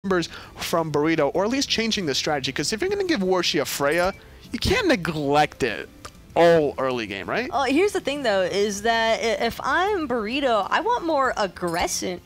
members from Burrito, or at least changing the strategy, because if you're going to give Warchi a Freya, you can't neglect it all early game, right? Here's the thing, though, is that if I'm Burrito, I want more aggression,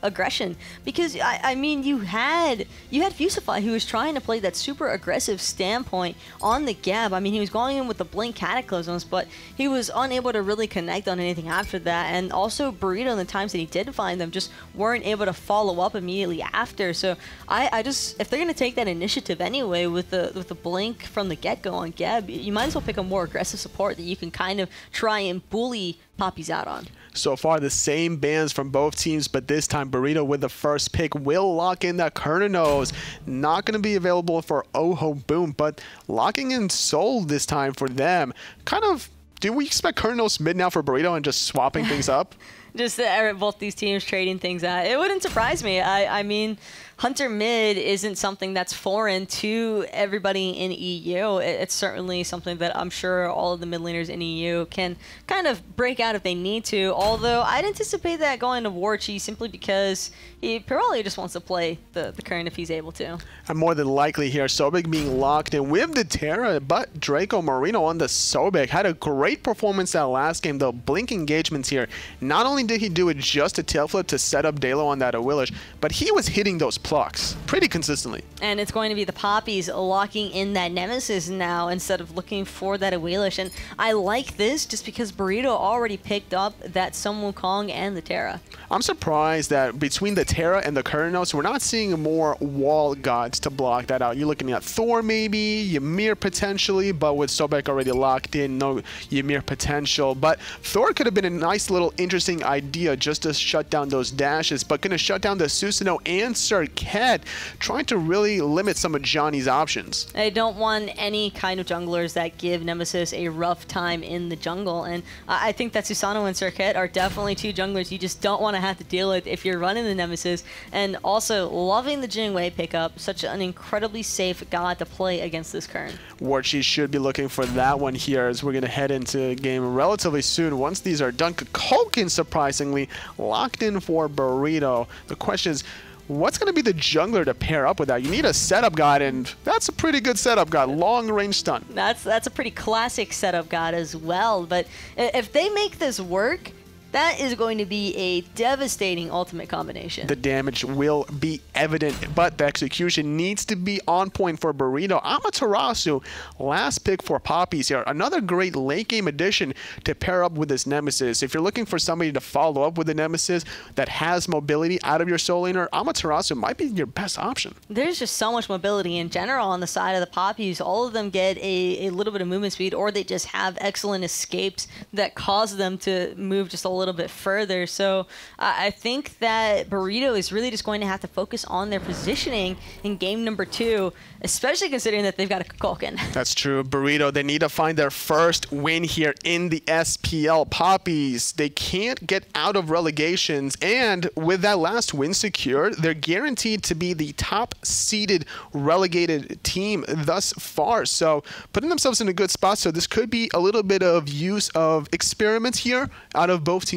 because I mean, you had Fusify, who was trying to play that super aggressive standpoint on the Gab. I mean, he was going in with the Blink Cataclysms, but he was unable to really connect on anything after that. And also, Burrito, in the times that he did find them, just weren't able to follow up immediately after. So I just, if they're gonna take that initiative anyway with the Blink from the get-go on Gab, you might as well pick a more aggressive support that you can kind of try and bully Papis out on. So far, the same bans from both teams, but this time Burrito with the first pick will lock in that Kernos. Not going to be available for Oho Boom, but locking in Soul this time for them. Kind of, do we expect Kernos mid now for Burrito and just swapping things up? Just both these teams trading things out. It wouldn't surprise me. I mean, Hunter mid isn't something that's foreign to everybody in EU. It's certainly something that I'm sure all of the mid laners in EU can kind of break out if they need to. Although I'd anticipate that going to Warchi simply because he probably just wants to play the current if he's able to. And more than likely here, Sobek being locked in with the Terra, but Draco Marino on the Sobek had a great performance that last game. The Blink engagements here, not only did he do it just a tail flip to set up Dalo on that Awilish, but he was hitting those plucks pretty consistently. And it's going to be the Papis locking in that Nemesis now instead of looking for that Awilish. And I like this just because Burrito already picked up that Sun Wukong and the Terra. I'm surprised that between the Terra and the Kernos, we're not seeing more wall gods to block that out. You're looking at Thor maybe, Ymir potentially, but with Sobek already locked in, no Ymir potential. But Thor could have been a nice little interesting idea just to shut down those dashes, but going to shut down the Susanoo and Serket, trying to really limit some of Johnny's options. I don't want any kind of junglers that give Nemesis a rough time in the jungle, and I think that Susanoo and Serket are definitely two junglers you just don't want to have to deal with if you're running the Nemesis. And also loving the Jingwei pickup, such an incredibly safe god to play against this current. Warchi should be looking for that one here as we're going to head into the game relatively soon. Once these are done, Kukulkan surprisingly locked in for Burrito. The question is, what's going to be the jungler to pair up with that? You need a setup god, and that's a pretty good setup god. Long range stun. That's a pretty classic setup god as well. But if they make this work, that is going to be a devastating ultimate combination. The damage will be evident, but the execution needs to be on point for Burrito. Amaterasu, last pick for Papis here. Another great late game addition to pair up with this Nemesis. If you're looking for somebody to follow up with a Nemesis that has mobility out of your soul laner, Amaterasu might be your best option. There's just so much mobility in general on the side of the Papis. All of them get a little bit of movement speed, or they just have excellent escapes that cause them to move just a little bit further. So I think that Burrito is really just going to have to focus on their positioning in game number 2, especially considering that they've got a Kukulkan. That's true. Burrito, they need to find their first win here in the SPL. Papis, they can't get out of relegations, and with that last win secured, they're guaranteed to be the top seeded relegated team thus far. So putting themselves in a good spot. So this could be a little bit of use of experiments here out of both teams.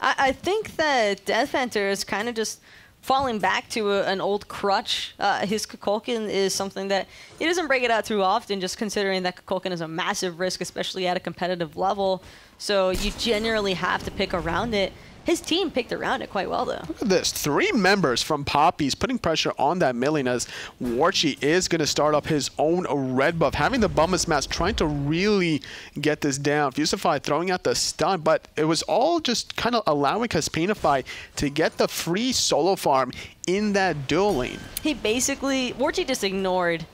I think that Death Panther is kind of just falling back to an old crutch. His Kukulkan is something that he doesn't break it out too often, just considering that Kukulkan is a massive risk, especially at a competitive level. So you generally have to pick around it. His team picked around it quite well, though. Look at this. 3 members from Papis putting pressure on that million as Warchi is going to start up his own red buff. Having the Bummus Mask trying to really get this down. Fusify throwing out the stun, but it was all just kind of allowing Caspinify to get the free solo farm in that dual lane. He basically, Warchi just ignored.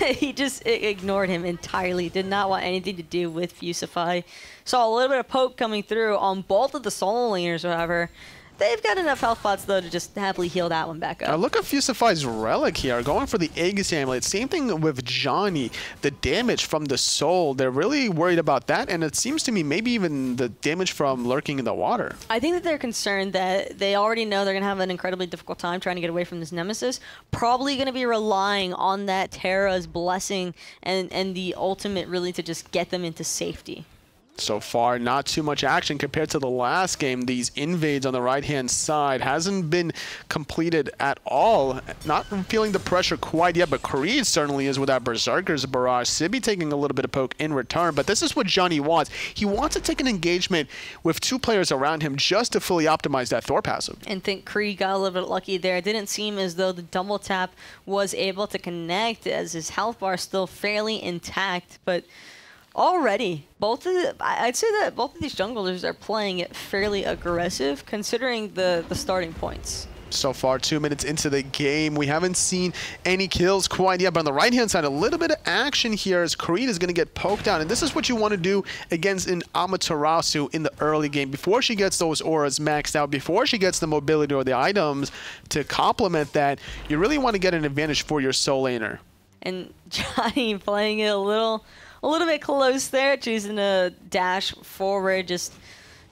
He just ignored him entirely. Did not want anything to do with Fusify. Saw a little bit of poke coming through on both of the solo laners, however. They've got enough health pots, though, to just happily heal that one back up. Now look at Fusify's relic here, going for the Aegis Amulet. Same thing with Johnny. The damage from the soul, they're really worried about that, and it seems to me maybe even the damage from lurking in the water. I think that they're concerned that they already know they're going to have an incredibly difficult time trying to get away from this Nemesis. Probably going to be relying on that Terra's blessing and the ultimate really to just get them into safety. So far, not too much action compared to the last game. These invades on the right-hand side hasn't been completed at all. Not feeling the pressure quite yet, but Creed certainly is with that Berserker's barrage. Sibby taking a little bit of poke in return, but this is what Johnny wants. He wants to take an engagement with 2 players around him just to fully optimize that Thor passive. And think Creed got a little bit lucky there. It didn't seem as though the double tap was able to connect, as his health bar is still fairly intact, but already, I'd say that both of these junglers are playing it fairly aggressive, considering the starting points. So far, 2 minutes into the game, we haven't seen any kills quite yet, but on the right-hand side, a little bit of action here as Creed is going to get poked down, and this is what you want to do against an Amaterasu in the early game, before she gets those auras maxed out, before she gets the mobility or the items to complement that. You really want to get an advantage for your soul laner. And Johnny playing it a little bit close there, choosing to dash forward, just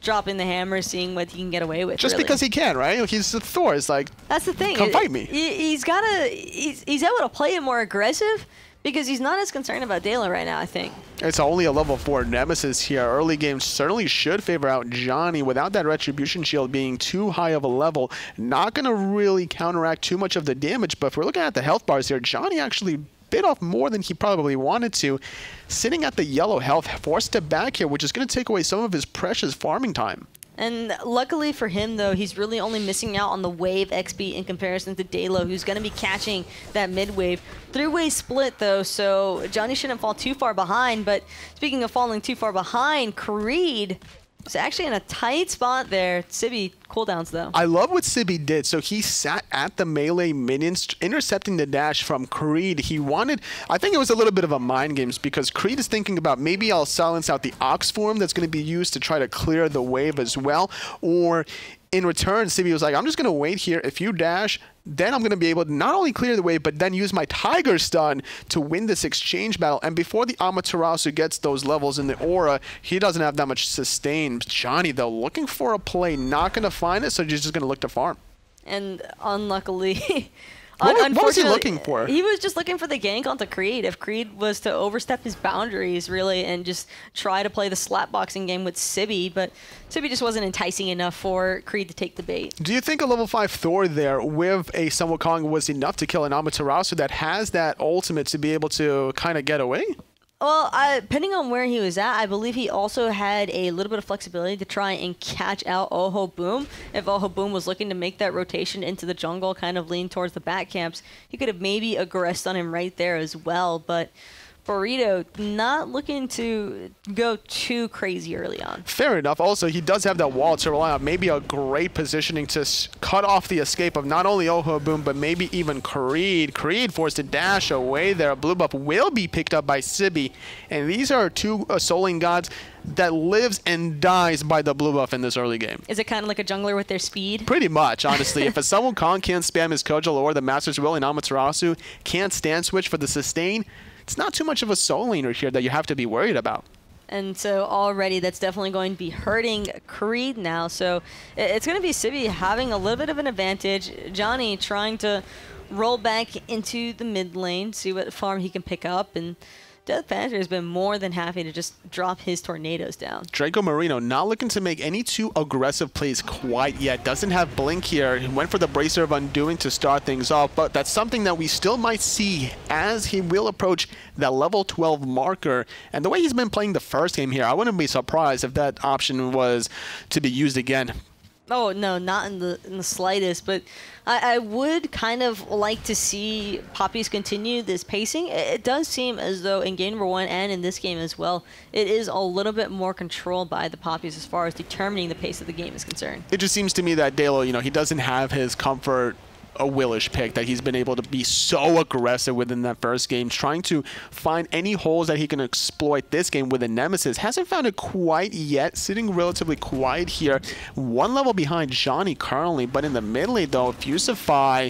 dropping the hammer, seeing what he can get away with. Just really. Because he can, right? He's the Thor. It's like, that's the thing. Come fight me. He's able to play it more aggressive because he's not as concerned about Dela right now, I think. It's only a level 4 Nemesis here. Early game certainly should favor out Johnny without that Retribution Shield being too high of a level. Not going to really counteract too much of the damage, but if we're looking at the health bars here, Johnny actually bit off more than he probably wanted to. Sitting at the yellow health, forced to back here, which is going to take away some of his precious farming time. And luckily for him, though, he's really only missing out on the wave XP in comparison to Dalo, who's going to be catching that mid-wave. 3-way split, though, so Johnny shouldn't fall too far behind. But speaking of falling too far behind, Creed is actually in a tight spot there. Sibby cooldowns, though. I love what Sibby did. So he sat at the melee minions, intercepting the dash from Creed. He wanted, I think it was a little bit of a mind games, because Creed is thinking about, maybe I'll silence out the Ox form that's going to be used to try to clear the wave as well. Or in return, Sibby was like, I'm just going to wait here. If you dash, then I'm going to be able to not only clear the wave, but then use my Tiger Stun to win this exchange battle. And before the Amaterasu gets those levels in the aura, he doesn't have that much sustain. Johnny, though, looking for a play, not going to find it, so he's just going to look to farm. And unluckily... What was he looking for? He was just looking for the gank onto Creed. If Creed was to overstep his boundaries, really, and just try to play the slapboxing game with Sibby, but Sibby just wasn't enticing enough for Creed to take the bait. Do you think a level 5 Thor there with a Sun Wukong was enough to kill an Amaterasu that has that ultimate to be able to kind of get away? Well, depending on where he was at, I believe he also had a little bit of flexibility to try and catch out Oho Boom. If Oho Boom was looking to make that rotation into the jungle, kind of lean towards the back camps, he could have maybe aggressed on him right there as well. But Burrito not looking to go too crazy early on. Fair enough. Also, he does have that wall to rely on. Maybe a great positioning to cut off the escape of not only Oho Boom, but maybe even Creed. Creed forced to dash away there. A blue buff will be picked up by Sibby. And these are two Souling Gods that lives and dies by the blue buff in this early game. Is it kind of like a jungler with their speed? Pretty much, honestly. If a Sun Wukong can't spam his Kojal or the Master's Will and Amaterasu can't stand switch for the sustain, it's not too much of a soul laner here that you have to be worried about. And so already that's definitely going to be hurting Creed now. So it's going to be Sibby having a little bit of an advantage. Johnny trying to roll back into the mid lane, see what farm he can pick up. And Death Panther has been more than happy to just drop his tornadoes down. Draco Marino not looking to make any too aggressive plays quite yet. Doesn't have Blink here. He went for the Bracer of Undoing to start things off, but that's something that we still might see as he will approach that level 12 marker. And the way he's been playing the first game here, I wouldn't be surprised if that option was to be used again. Oh, no, not in the slightest, but I would kind of like to see Papis continue this pacing. It does seem as though in game number 1 and in this game as well, it is a little bit more controlled by the Papis as far as determining the pace of the game is concerned. It just seems to me that Dalo, he doesn't have his comfort a Willish pick, that he's been able to be so aggressive within that first game, trying to find any holes that he can exploit this game with a Nemesis. Hasn't found it quite yet, sitting relatively quiet here. One level behind Johnny currently, but in the mid lane though, Fusify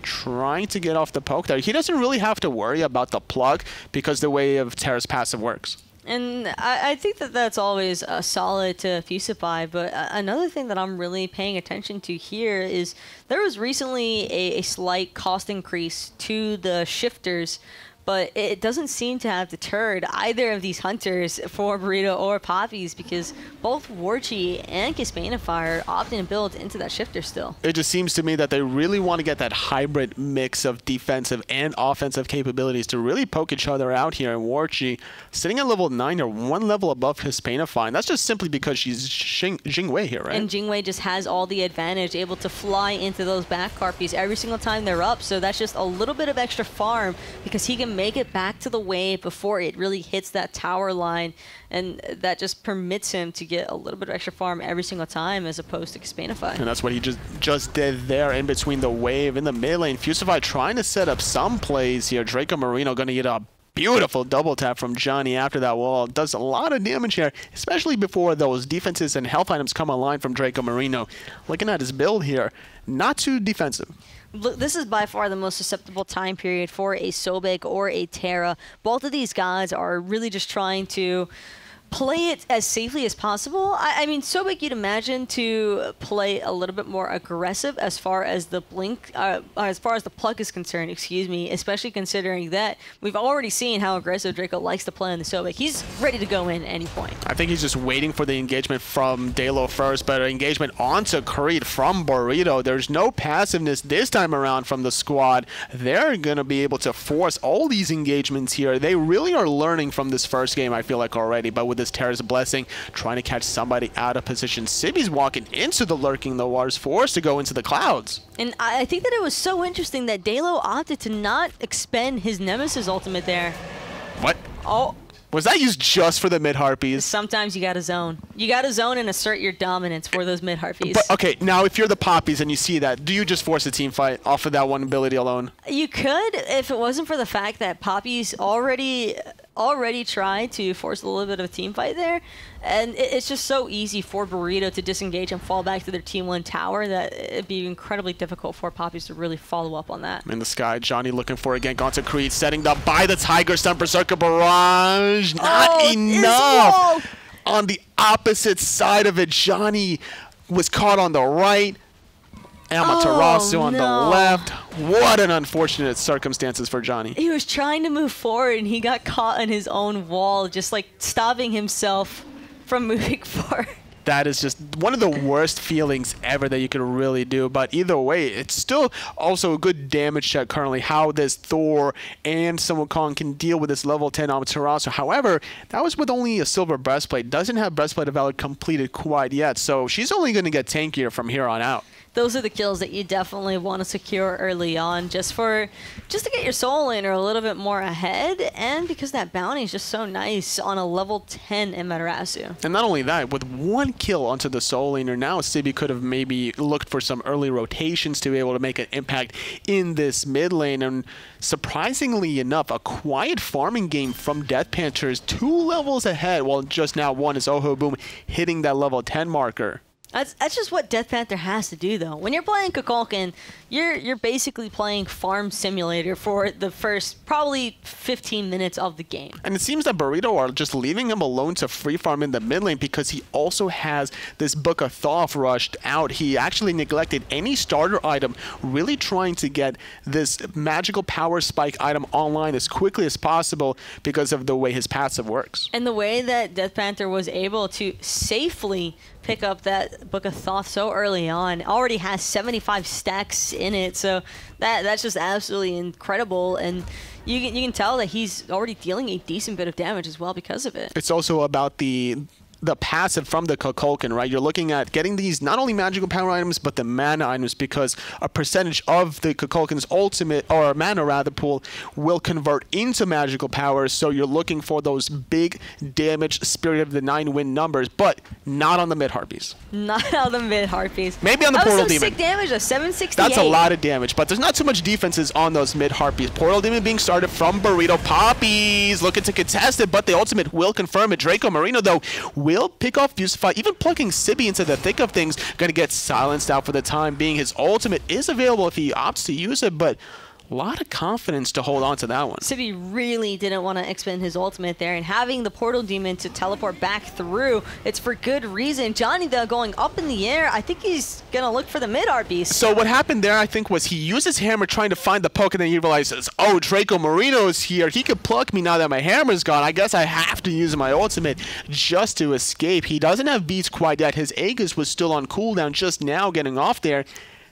trying to get off the poke there. He doesn't really have to worry about the plug because the way of Terra's passive works. And I think that that's always solid to Fusify, but another thing that I'm really paying attention to here is there was recently a slight cost increase to the shifters, but it doesn't seem to have deterred either of these hunters for Burrito or Papis, because both Warchi and Kispanify are opting to build into that shifter still. It just seems to me that they really want to get that hybrid mix of defensive and offensive capabilities to really poke each other out here. And Warchi sitting at level 9 or 1 level above Kispanify, and that's just simply because she's Jingwei here, right? And Jingwei just has all the advantage, able to fly into those back Harpies every single time they're up, so that's just a little bit of extra farm because he can make it back to the wave before it really hits that tower line, and that just permits him to get a little bit of extra farm every single time as opposed to Kispanify. And that's what he just did there in between the wave in the mid lane. Fusify trying to set up some plays here. Draco Marino going to get a beautiful double tap from Johnny after that wall. Does a lot of damage here, especially before those defenses and health items come online from Draco Marino. Looking at his build here, not too defensive. This is by far the most susceptible time period for a Sobek or a Terra. Both of these gods are really just trying to play it as safely as possible. I mean, Sobek, you'd imagine to play a little bit more aggressive as far as the blink, as far as the pluck is concerned, excuse me, especially considering that we've already seen how aggressive Draco likes to play on the Sobek. He's ready to go in at any point. I think he's just waiting for the engagement from Dalo first, but engagement onto Creed from Burrito. There's no passiveness this time around from the squad. They're going to be able to force all these engagements here. They really are learning from this first game, I feel like, already, but with this Terra's Blessing, trying to catch somebody out of position. Sibby's walking into the lurking, though, was forced to go into the clouds. And I think that it was so interesting that Dalo opted to not expend his Nemesis ultimate there. What? Oh. Was that used just for the mid-harpies? Sometimes you gotta zone. You gotta zone and assert your dominance for those mid-harpies. But, okay, now if you're the Papis and you see that, do you just force a team fight off of that one ability alone? You could, if it wasn't for the fact that Papis already tried to force a little bit of a team fight there, and it's just so easy for Burrito to disengage and fall back to their Team 1 tower that it'd be incredibly difficult for Papis to really follow up on that. In the sky, Johnny looking for it again. Gone to Creed, setting up by the Tiger Stun Berserker Barrage. Not enough! On the opposite side of it, Johnny was caught on the right. Amaterasu on the left. What an unfortunate circumstances for Johnny. He was trying to move forward and he got caught on his own wall, just like stopping himself from moving forward. That is just one of the worst feelings ever that you could really do. But either way, it's still also a good damage check currently how this Thor and Sun Wukong can deal with this level 10 Amaterasu. However, that was with only a silver breastplate. Doesn't have Breastplate of Valor completed quite yet. So she's only going to get tankier from here on out. Those are the kills that you definitely want to secure early on, just to get your soul in or a little bit more ahead, and because that bounty is just so nice on a level 10 Amaterasu. And not only that, with one kill onto the soul laner, now Sibby could have maybe looked for some early rotations to be able to make an impact in this mid lane. And surprisingly enough, a quiet farming game from Death Panthers, 2 levels ahead, while just now one is Oho Boom hitting that level 10 marker. That's just what Death Panther has to do, though. When you're playing Kukulkan, you're basically playing Farm Simulator for the first probably 15 minutes of the game. And it seems that Burrito are just leaving him alone to free farm in the mid lane because he also has this Book of Thoth rushed out. He actually neglected any starter item, really trying to get this magical power spike item online as quickly as possible because of the way his passive works. And the way that Death Panther was able to safely pick up that Book of Thoth so early on, already has 75 stacks in it, so that's just absolutely incredible, and you can tell that he's already dealing a decent bit of damage as well because of it. It's also about the passive from the Kukulkan, right? You're looking at getting these not only magical power items, but the mana items, because a percentage of the Kukulkan's ultimate, or mana rather, pool will convert into magical powers. So you're looking for those big damage Spirit of the 9 win numbers, but not on the mid Harpies. Not on the mid Harpies. Maybe on the Portal Demon. Sick damage of 768. That's a lot of damage, but there's not too much defenses on those mid Harpies. Portal Demon being started from Burrito. Papis looking to contest it, but the ultimate will confirm it. Draco Marino, though, will pick off Fusify, even plugging Sibby into the thick of things. Going to get silenced out for the time being. His ultimate is available if he opts to use it, but A lot of confidence to hold on to that one. Sibby really didn't want to expend his ultimate there, and having the Portal Demon to teleport back through, it's for good reason. Johnny, though, going up in the air, I think he's going to look for the mid art beast. So what happened there, I think, was he used his hammer trying to find the poke, and then he realizes, oh, Draco Marino is here. He could pluck me now that my hammer's gone. I guess I have to use my ultimate just to escape. He doesn't have beats quite yet. His Aegis was still on cooldown just now getting off there.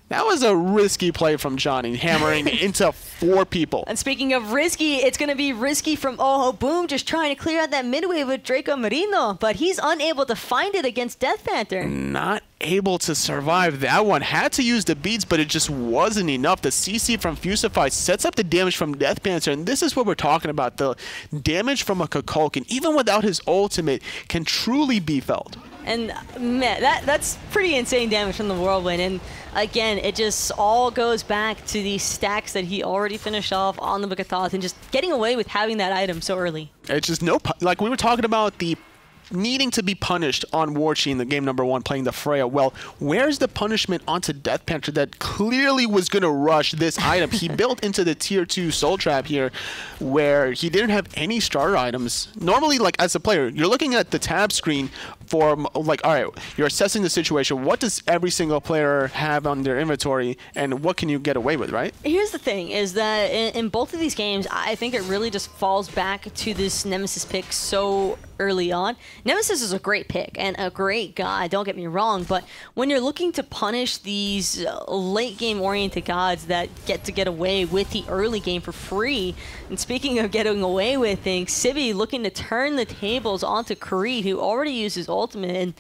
That was a risky play from Johnny, hammering into 4 people. And speaking of risky, it's going to be risky from Oh Boom, just trying to clear out that midway with Draco Marino, but he's unable to find it against Death Panther. Not able to survive that one. Had to use the beats, but it just wasn't enough. The CC from Fusify sets up the damage from Death Panther, and this is what we're talking about. The damage from a Kukulkan, even without his ultimate, can truly be felt. And man, that's pretty insane damage from the Whirlwind. And again, it just all goes back to these stacks that he already finished off on the Book of Thoth and just getting away with having that item so early. It's just like we were talking about the needing to be punished on Warchi in the game number 1 playing the Freya. Well, where's the punishment onto Death Panther that clearly was going to rush this item? He built into the tier 2 Soul Trap here where he didn't have any starter items. Normally, like as a player, you're looking at the tab screen for like, all right, you're assessing the situation. What does every single player have on their inventory and what can you get away with, right? Here's the thing is that in both of these games, I think it really just falls back to this Nemesis pick so early on. Nemesis is a great pick and a great guy, don't get me wrong, but when you're looking to punish these late game oriented gods that get away with the early game for free, and speaking of getting away with things, Sibby looking to turn the tables onto Creed, who already uses ultimate, and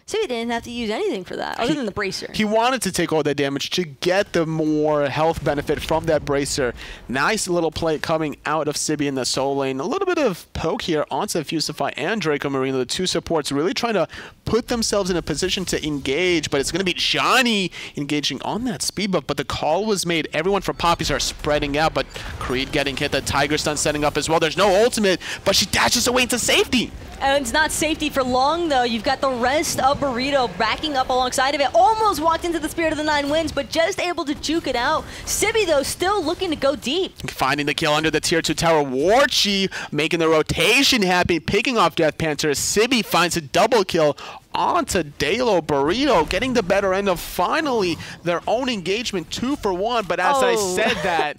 Sibby didn't have to use anything for that other than the bracer. He wanted to take all that damage to get the more health benefit from that bracer. Nice little play coming out of Sibby in the soul lane. A little bit of poke here onto Fusify and Draco Marino. The 2 supports really trying to put themselves in a position to engage, but it's going to be Johnny engaging on that speed buff. But the call was made. Everyone from Papis are spreading out, but Creed getting hit. The Tiger Stun setting up as well. There's no ultimate, but she dashes away into safety. And it's not safety for long, though. You've got the rest of Burrito backing up alongside of it. Almost walked into the Spirit of the 9 Winds, but just able to juke it out. Sibby, though, still looking to go deep. Finding the kill under the tier 2 tower. Warchi making the rotation happen, picking off Death Panther. Sibby finds a double kill onto Dalo. Burrito getting the better end of finally their own engagement 2 for 1. But as I said that,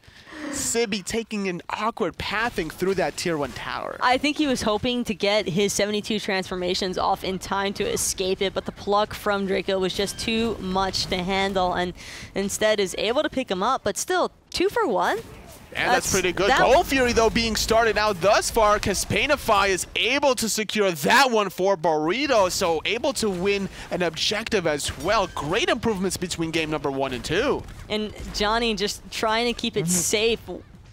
Sibby taking an awkward pathing through that tier 1 tower. I think he was hoping to get his 72 transformations off in time to escape it, but the pluck from Draco was just too much to handle, and instead is able to pick him up, but still 2 for 1. And that's pretty good. Gold Fury, though, being started out thus far. Caspanify is able to secure that one for Burrito, so able to win an objective as well. Great improvements between game number 1 and 2. And Johnny just trying to keep it safe.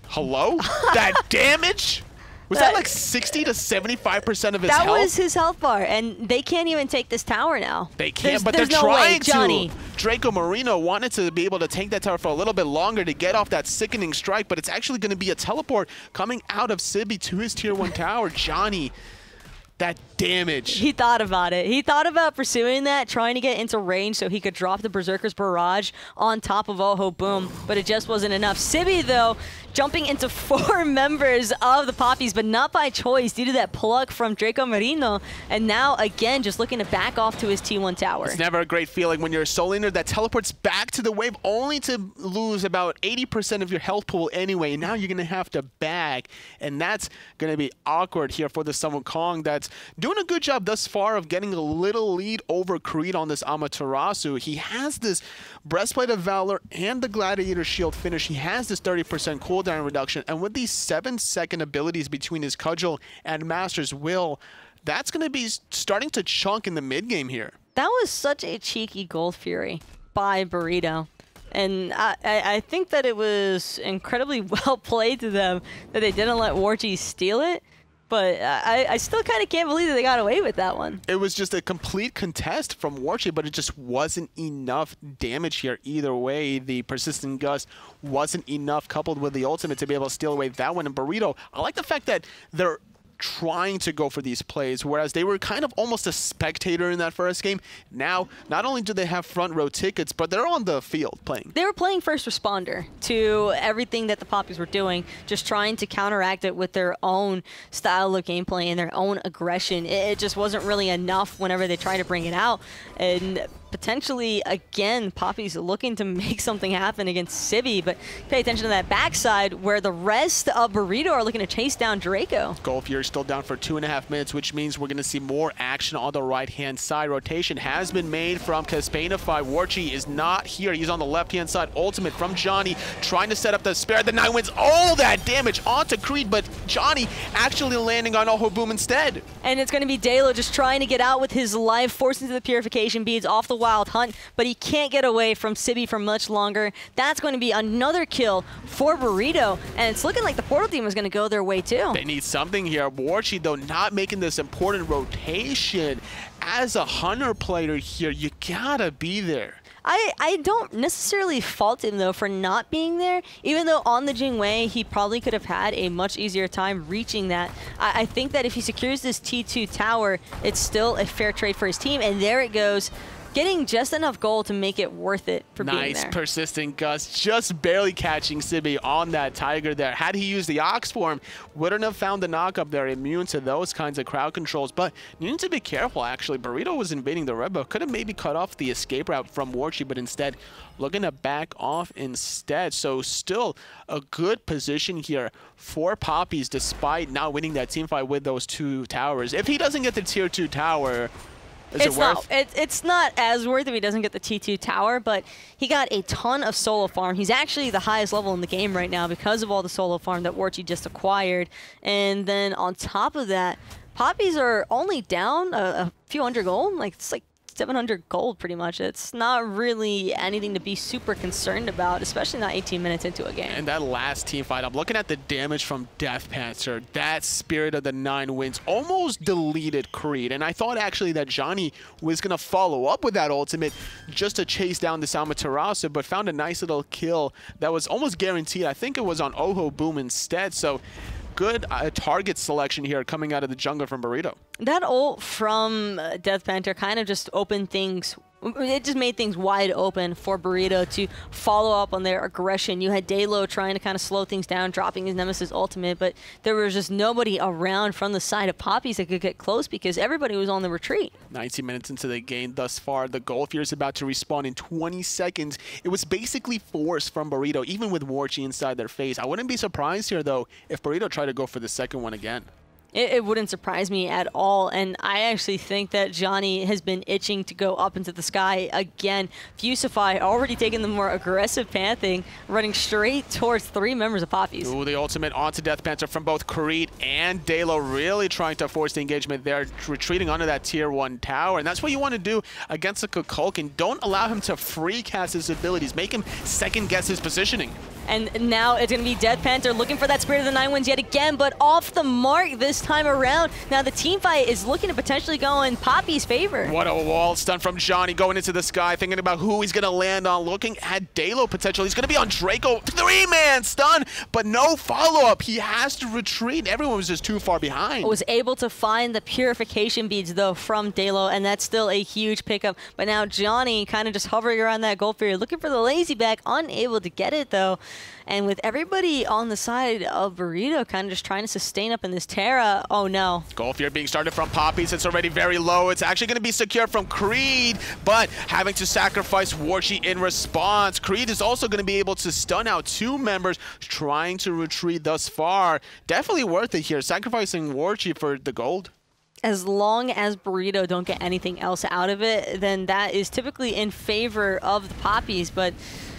Hello? That damage? Was that like 60 to 75% of his health? That was his health bar, and they can't even take this tower now. They can't, but they're no trying way, Johnny. to. Draco Marino wanted to be able to take that tower for a little bit longer to get off that sickening strike, but it's actually going to be a teleport coming out of Sibby to his tier 1 tower. Johnny, that damage. He thought about it. He thought about pursuing that, trying to get into range so he could drop the Berserker's Barrage on top of Oh Boom, but it just wasn't enough. Sibby, though, jumping into 4 members of the Papis, but not by choice due to that pluck from Draco Marino, and now, again, just looking to back off to his T1 tower. It's never a great feeling when you're a soul laner that teleports back to the wave only to lose about 80% of your health pool anyway. Now you're going to have to back, and that's going to be awkward here for the Sun Wukong that's doing a good job thus far of getting a little lead over Creed on this Amaterasu. He has this Breastplate of Valor and the Gladiator Shield finish. He has this 30% cooldown reduction, and with these 7-second abilities between his Cudgel and Master's Will, that's going to be starting to chunk in the mid game here. That was such a cheeky Gold Fury by Burrito. And I think that it was incredibly well played to them that they didn't let Warchi steal it. But I still kind of can't believe that they got away with that one. It was just a complete contest from Warchi, but it just wasn't enough damage here either way. The Persistent Gust wasn't enough coupled with the ultimate to be able to steal away that one. And Burrito, I like the fact that they're trying to go for these plays, whereas they were kind of almost a spectator in that first game. Now, not only do they have front row tickets, but they're on the field playing. They were playing first responder to everything that the Papis were doing, just trying to counteract it with their own style of gameplay and their own aggression. It just wasn't really enough whenever they tried to bring it out. And potentially, again, Papis looking to make something happen against Sibby, but pay attention to that backside where the rest of Burrito are looking to chase down Draco. Golfier still down for 2.5 minutes, which means we're going to see more action on the right-hand side. Rotation has been made from Caspanify. Warchi is not here. He's on the left-hand side. Ultimate from Johnny, trying to set up the spare. The 9 wins all that damage onto Creed, but Johnny actually landing on Ohoboom instead. And it's going to be Dalo just trying to get out with his life, forced into the purification beads off the Wild Hunt, but he can't get away from Sibby for much longer. That's going to be another kill for Burrito, and it's looking like the Portal team is going to go their way too. They need something here. Warchi, though, not making this important rotation. As a Hunter player here, you gotta be there. I don't necessarily fault him, though, for not being there, even though on the Jingwei, he probably could have had a much easier time reaching that. I think that if he secures this T2 tower, it's still a fair trade for his team, and there it goes. Getting just enough gold to make it worth it for being there. Nice persistent Gus, just barely catching Sibby on that Tiger there. Had he used the Ox form, wouldn't have found the knock up there, immune to those kinds of crowd controls. But you need to be careful, actually. Burrito was invading the red buff. Could have maybe cut off the escape route from Warchi, but instead looking to back off instead. So still a good position here for Papis, despite not winning that team fight with those 2 towers. If he doesn't get the tier 2 tower, it's not as worth if he doesn't get the T2 tower, but he got a ton of solo farm. He's actually the highest level in the game right now because of all the solo farm that Warchi just acquired. And then on top of that, Papis are only down a few hundred gold. Like, it's like 700 gold pretty much. It's not really anything to be super concerned about, especially not 18 minutes into a game. And that last team fight, I'm looking at the damage from Death Panther. That Spirit of the 9 wins almost deleted Creed. And I thought actually that Johnny was going to follow up with that ultimate just to chase down this Amaterasu, but found a nice little kill that was almost guaranteed. I think it was on Ohoboom instead. So good target selection here coming out of the jungle from Burrito. That ult from Death Panther kind of just opened things. It just made things wide open for Burrito to follow up on their aggression. You had Dalo trying to kind of slow things down, dropping his Nemesis ultimate, but there was just nobody around from the side of Papis that could get close because everybody was on the retreat. 19 minutes into the game thus far. The Golfier is about to respawn in 20 seconds. It was basically forced from Burrito, even with Warchi inside their face. I wouldn't be surprised here, though, if Burrito tried to go for the second one again. It wouldn't surprise me at all, and I actually think that Johnny has been itching to go up into the sky again. Fusify already taking the more aggressive panthing, running straight towards 3 members of Papis. Ooh, the ultimate onto Death Panther from both Creed and Dalo, really trying to force the engagement there, retreating onto that tier 1 tower, and that's what you want to do against a Kukulkan. Don't allow him to free cast his abilities, make him second guess his positioning. And now it's going to be Death Panther looking for that Spirit of the 9 wins yet again, but off the mark this time around. Now the team fight is looking to potentially go in Papis' favor. What a wall stun from Johnny going into the sky, thinking about who he's going to land on, looking at Dalo potential. He's going to be on Draco. 3-man stun, but no follow-up. He has to retreat. Everyone was just too far behind. Was able to find the purification beads, though, from Dalo, and that's still a huge pickup. But now Johnny kind of just hovering around that gold period, looking for the lazy back, unable to get it, though. And with everybody on the side of Burrito kind of just trying to sustain up in this Terra, oh no. Golfier being started from Papis, it's already very low. It's actually going to be secured from Creed, but having to sacrifice Warchi in response. Creed is also going to be able to stun out 2 members trying to retreat thus far. Definitely worth it here, sacrificing Warchi for the gold. As long as Burrito don't get anything else out of it, then that is typically in favor of the Papis, but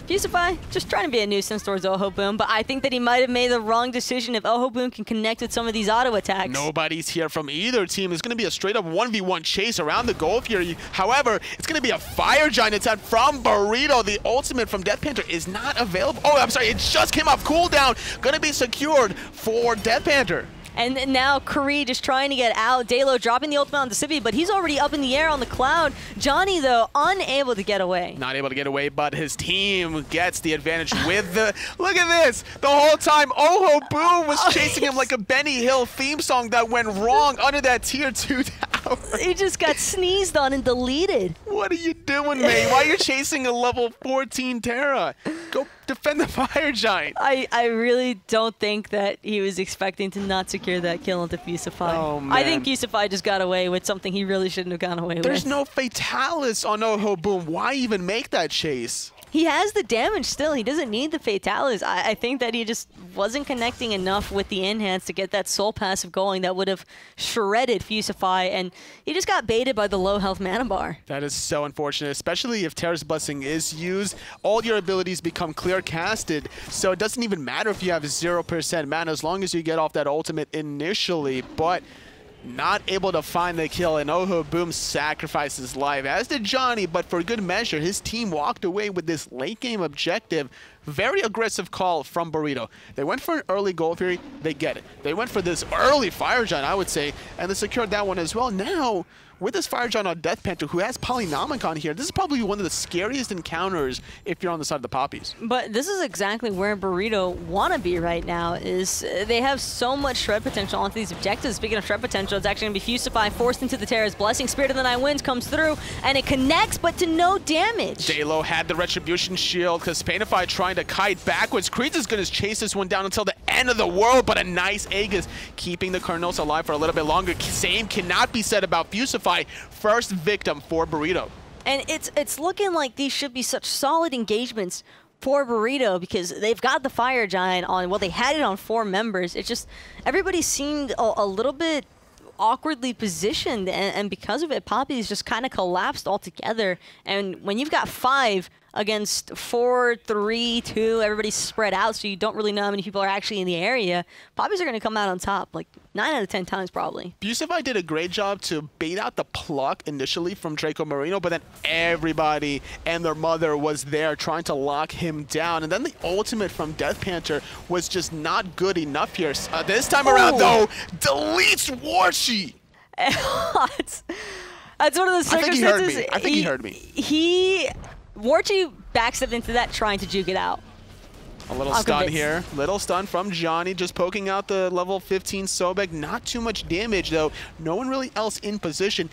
Fusify just trying to be a nuisance towards Ohoboom, but I think that he might have made the wrong decision if Ohoboom can connect with some of these auto attacks. Nobody's here from either team. It's going to be a straight-up 1v1 chase around the Golfier. However, it's going to be a Fire Giant attack from Burrito. The ultimate from Death Panther is not available. Oh, I'm sorry, it just came off cooldown. Going to be secured for Death Panther. And now Kree just trying to get out. Dalo dropping the ultimate on the Sippy, but he's already up in the air on the cloud. Johnny, though, unable to get away. Not able to get away, but his team gets the advantage with the... Look at this! The whole time, Oh Ho Boom was chasing him like a Benny Hill theme song that went wrong under that tier 2 tower. He just got sneezed on and deleted. What are you doing, mate? Why are you chasing a level 14 Terra? Go defend the Fire Giant. I really don't think that he was expecting to not secure that kill into Fusify. Oh, man. I think Fusify just got away with something he really shouldn't have gone away with. There's no Fatalis on Oh Ho Boom. Why even make that chase? He has the damage still. He doesn't need the Fatalis. I think that he just wasn't connecting enough with the enhance to get that soul passive going that would have shredded Fusify, and he just got baited by the low health mana bar. That is so unfortunate, especially if Terra's Blessing is used. All your abilities become clear casted, so it doesn't even matter if you have 0% mana as long as you get off that ultimate initially, but not able to find the kill, and Oh Ho Boom sacrificed his life, as did Johnny, but for good measure, his team walked away with this late game objective. Very aggressive call from Burrito. They went for an early Gold Fury, they get it. They went for this early Fire Giant, I would say, and they secured that one as well. Now, with this Fire Giant on Death Panther, who has Polynomicon here, this is probably one of the scariest encounters if you're on the side of the Papis. But this is exactly where Burrito want to be right now, is they have so much shred potential onto these objectives. Speaking of shred potential, it's actually going to be Fusify forced into the Terra's Blessing. Spirit of the Nine Winds comes through, and it connects, but to no damage. Dalo had the Retribution Shield, because Painify trying to kite backwards. Creed is going to chase this one down until the end of the world, but a nice Aegis keeping the Carnos alive for a little bit longer. Same cannot be said about Fusify. First victim for Burrito. And it's looking like these should be such solid engagements for Burrito, because they've got the Fire Giant on, well, they had it on 4 members. It's just, everybody seemed a little bit awkwardly positioned, and because of it, Papis just kind of collapsed altogether. And when you've got 5 against 4, 3, 2, everybody's spread out, so you don't really know how many people are actually in the area, Papis are going to come out on top, like 9 out of 10 times probably. Fusify did a great job to bait out the pluck initially from Draco Marino, but then everybody and their mother was there trying to lock him down. And then the ultimate from Death Panther was just not good enough here. This time around, though, deletes Warchi. That's one of the circumstances. I think he heard me. Warchi backstepped into that trying to juke it out. A little stun here. Little stun from Johnny, just poking out the level 15 Sobek. Not too much damage, though. No one really else in position.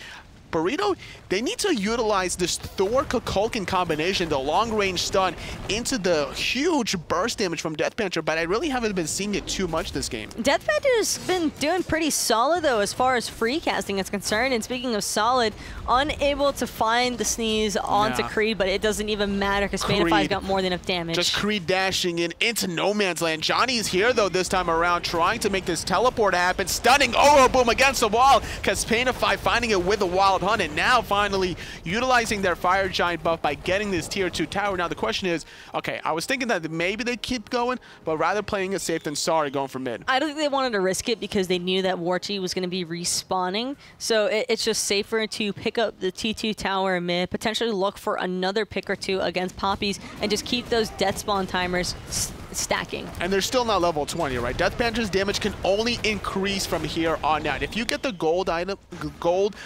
Burrito, they need to utilize this Thor-Kukulkan combination, the long-range stun, into the huge burst damage from Death Panther, but I really haven't been seeing it too much this game. Death Panther's been doing pretty solid, though, as far as free casting is concerned, and speaking of solid, unable to find the sneeze onto Creed, but it doesn't even matter, because Painify's got more than enough damage. Just Creed dashing in into no man's land. Johnny's here, though, this time around, trying to make this teleport happen, stunning Oh Ho Boom against the wall, because Painify finding it with a wild hunt, and now finally utilizing their Fire Giant buff by getting this tier 2 tower. Now the question is, okay, I was thinking that maybe they'd keep going, but rather playing it safe than sorry going for mid. I don't think they wanted to risk it because they knew that Warchi was going to be respawning, so it's just safer to pick up the T2 tower mid, potentially look for another pick or 2 against Papis, and just keep those death spawn timers stacking. And they're still not level 20, right? Death Panther's damage can only increase from here on out. If you get the gold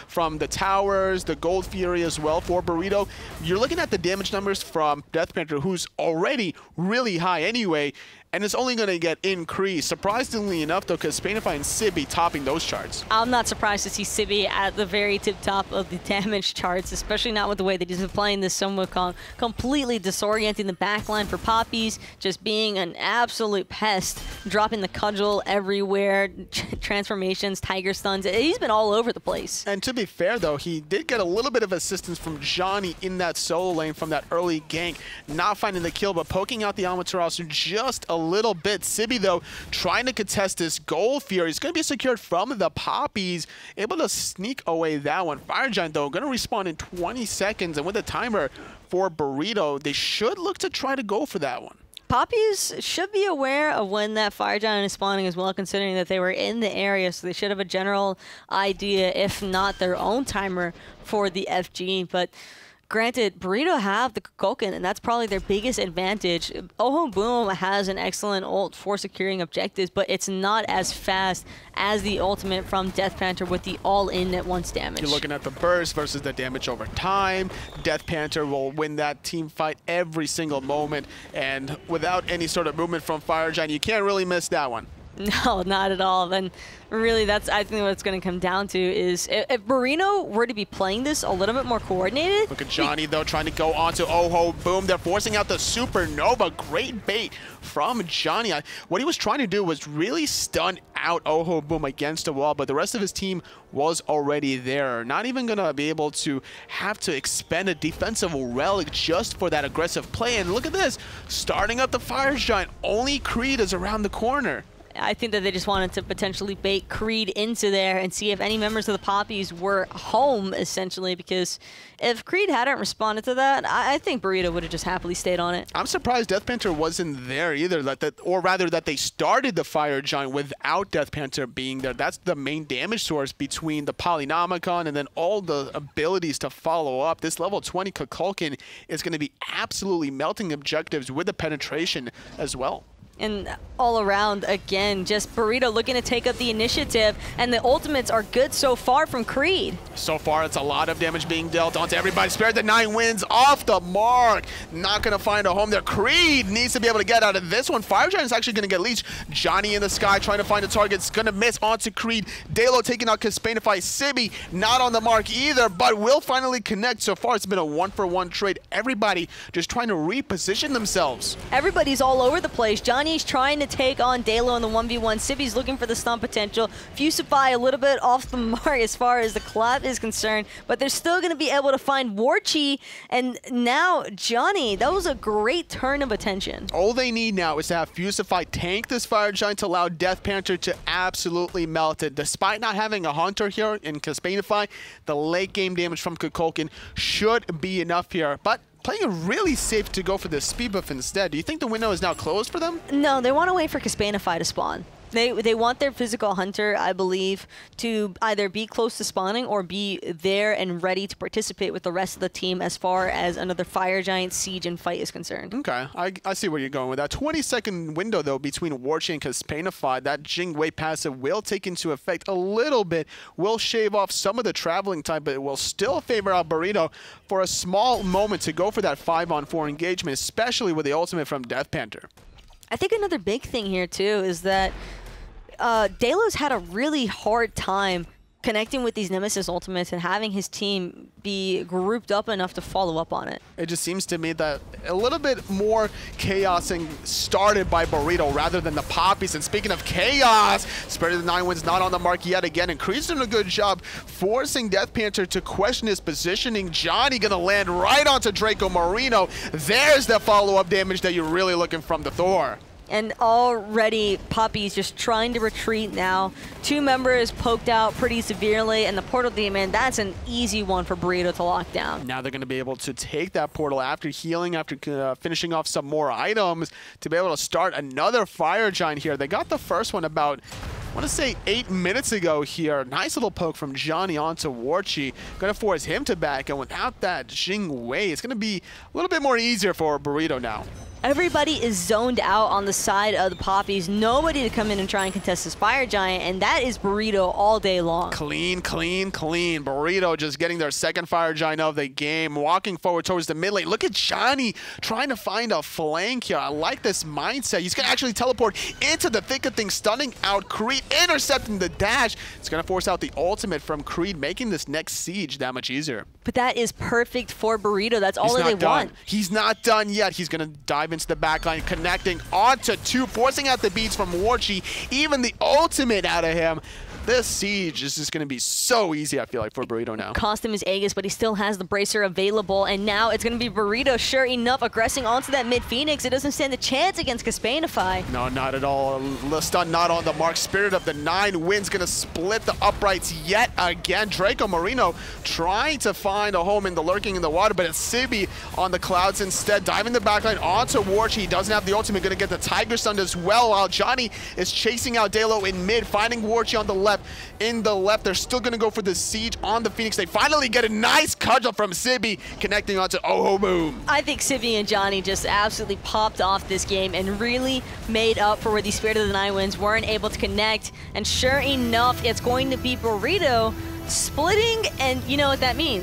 from the towers, the Gold Fury as well for Burrito, you're looking at the damage numbers from Death Panther, who's already really high anyway, and it's only going to get increased. Surprisingly enough, though, because Painify and Sibby topping those charts. I'm not surprised to see Sibby at the very tip top of the damage charts, especially not with the way that he's been playing this Wukong, completely disorienting the backline for Papis, just being an absolute pest, dropping the cudgel everywhere, transformations, tiger stuns. He's been all over the place. And to be fair, though, he did get a little bit of assistance from Johnny in that solo lane from that early gank, not finding the kill, but poking out the Amaterasu just a little bit. Sibby, though, trying to contest this Gold Fury. It's going to be secured from the Papis, able to sneak away that one. Fire Giant, though, going to respawn in 20 seconds, and with a timer for Burrito, they should look to try to go for that one. Papis should be aware of when that Fire Giant is spawning as well, considering that they were in the area, so they should have a general idea, if not their own timer, for the FG. But Granted, Burrito have the Kukulkan, and that's probably their biggest advantage. Oh Boom has an excellent ult for securing objectives, but it's not as fast as the ultimate from Death Panther with the all-in at once damage. You're looking at the burst versus the damage over time. Death Panther will win that team fight every single moment, and without any sort of movement from Fire Giant, you can't really miss that one. No, not at all. And really, that's, I think, what it's going to come down to is if Burrito were to be playing this a little bit more coordinated. Look at Johnny, though, trying to go onto Oh Boom. They're forcing out the Supernova. Great bait from Johnny. What he was trying to do was really stun out Oh Boom against the wall, but the rest of his team was already there. Not even going to be able to have to expend a defensive relic just for that aggressive play. And look at this, starting up the Fire Giant. Only Creed is around the corner. I think that they just wanted to potentially bait Creed into there and see if any members of the Papis were home, essentially, because if Creed hadn't responded to that, I think Burrito would have just happily stayed on it. I'm surprised Death Panther wasn't there either, or rather that they started the Fire Giant without Death Panther being there. That's the main damage source between the Polynomicon and then all the abilities to follow up. This level 20 Kukulkan is going to be absolutely melting objectives with the penetration as well. And all around, again, just Burrito looking to take up the initiative, and the ultimates are good so far from Creed. So far, it's a lot of damage being dealt onto everybody. Spared the 9 wins off the mark. Not going to find a home there. Creed needs to be able to get out of this one. Fire Giant is actually going to get leached. Johnny in the sky trying to find a target. It's going to miss onto Creed. Dalo taking out Caspainify. Sibby not on the mark either, but will finally connect. So far, it's been a 1-for-1 trade. Everybody just trying to reposition themselves. Everybody's all over the place. Johnny's trying to take on Dalo in the 1v1. Sibby's looking for the stun potential. Fusify a little bit off the mark as far as the clap is concerned, but they're still going to be able to find Warchi, and now Johnny, that was a great turn of attention. All they need now is to have Fusify tank this Fire Giant to allow Death Panther to absolutely melt it. Despite not having a Hunter here in Caspainify, the late game damage from Kukulkan should be enough here, but playing it really safe to go for the speed buff instead. Do you think the window is now closed for them? No, they want to wait for Caspainify to spawn. They want their physical hunter, I believe, to either be close to spawning or be there and ready to participate with the rest of the team as far as another Fire Giant siege and fight is concerned. Okay, I see where you're going with that. 20-second window, though, between Warchi and Caspainify. That Jingwei passive will take into effect a little bit, will shave off some of the traveling time, but it will still favor out Burrito for a small moment to go for that 5-on-4 engagement, especially with the ultimate from Death Panther. I think another big thing here, too, is that Dalo's had a really hard time connecting with these Nemesis ultimates and having his team be grouped up enough to follow up on it. It just seems to me that a little bit more chaosing started by Burrito rather than the Papis. And speaking of chaos, Spirit of the 9 wins not on the mark yet again, and Creed's doing a good job forcing Death Panther to question his positioning. Johnny gonna land right onto Draco Marino. There's the follow-up damage that you're really looking from the Thor. And already Papis just trying to retreat now. 2 members poked out pretty severely, and the Portal Demon, that's an easy one for Burrito to lock down. Now they're going to be able to take that portal after healing, after finishing off some more items, to be able to start another Fire Giant here. They got the first one about, I want to say 8 minutes ago here. Nice little poke from Johnny onto Warchi. Going to force him to back, and without that Jingwei, it's going to be a little bit more easier for Burrito now. Everybody is zoned out on the side of the Papis. Nobody to come in and try and contest this Fire Giant, and that is Burrito all day long. Clean, clean, clean. Burrito just getting their second Fire Giant of the game, walking forward towards the mid lane. Look at Johnny trying to find a flank here. I like this mindset. He's going to actually teleport into the thick of things, stunning out Creed, intercepting the dash. It's going to force out the ultimate from Creed, making this next siege that much easier. But that is perfect for Burrito. That's all that they want. He's not done yet. He's going to dive into the backline, connecting onto 2, forcing out the beats from Warchi, even the ultimate out of him. This siege is just going to be so easy, I feel like, for Burrito now. Cost him his Aegis, but he still has the Bracer available, and now it's going to be Burrito, sure enough, aggressing onto that mid-Phoenix. It doesn't stand a chance against Caspainify. No, not at all. Stun not on the mark. Spirit of the 9 wins, going to split the uprights yet again. Draco Marino trying to find a home in the lurking in the water, but it's Sibby on the clouds instead. Diving the backline onto Warchi. He doesn't have the ultimate, going to get the Tiger Stun as well, while Johnny is chasing out Dalo in mid, finding Warchi on the left. left. In the left, they're still going to go for the siege on the Phoenix. They finally get a nice cudgel from Sibby, connecting onto Oh Boom. I think Sibby and Johnny just absolutely popped off this game and really made up for where the Spirit of the Nine Winds weren't able to connect. And sure enough, it's going to be Burrito splitting, and you know what that means.